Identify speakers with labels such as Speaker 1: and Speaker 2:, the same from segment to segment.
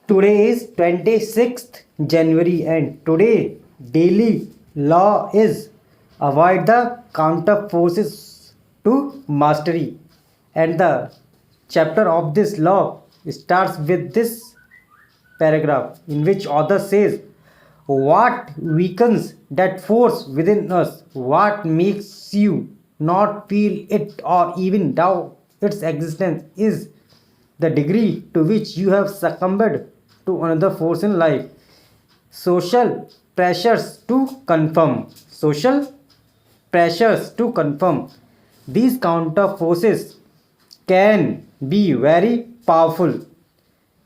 Speaker 1: Today is 26th January and today daily law is avoid the counter forces to mastery, and the chapter of this law starts with this paragraph in which author says what weakens that force within us, what makes you not feel it or even doubt its existence is the degree to which you have succumbed to another force in life. Social pressures to confirm. Social pressures to confirm. These counter forces can be very powerful.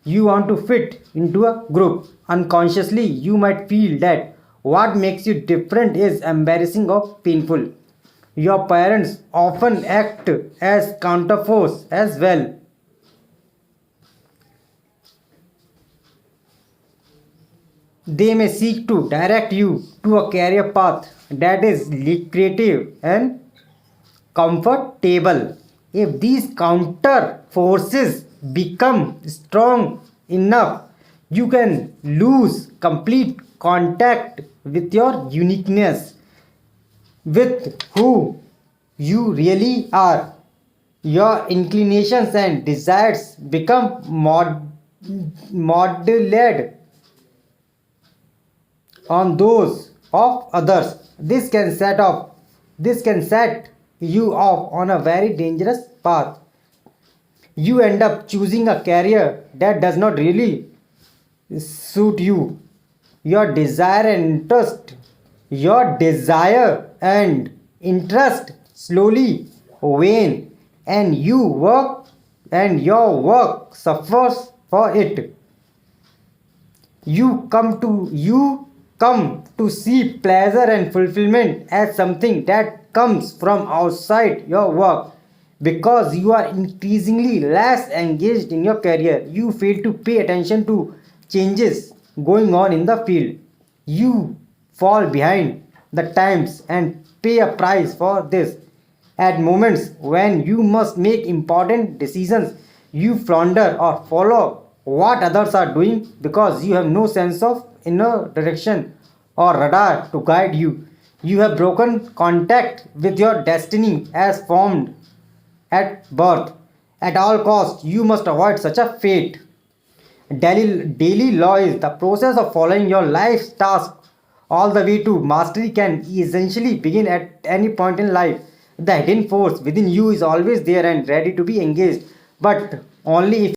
Speaker 1: You want to fit into a group. Unconsciously, you might feel that what makes you different is embarrassing or painful. Your parents often act as counterforce as well. They may seek to direct you to a career path that is lucrative and comfortable. If these counter forces become strong enough, you can lose complete contact with your uniqueness, with who you really are. Your inclinations and desires become modeled on those of others. This can set you off on a very dangerous path. You end up choosing a career that does not really suit you. Your desire and interest, your desire and interest slowly wane, and your work suffers for it. You come to see pleasure and fulfillment as something that comes from outside your work. Because you are increasingly less engaged in your career, you fail to pay attention to changes going on in the field. You fall behind the times and pay a price for this. At moments when you must make important decisions, you flounder or follow what others are doing because you have no sense of inner direction or radar to guide you. You have broken contact with your destiny as formed at birth. At all costs, you must avoid such a fate. Daily law is the process of following your life's task all the way to mastery can essentially begin at any point in life. The hidden force within you is always there and ready to be engaged, but only if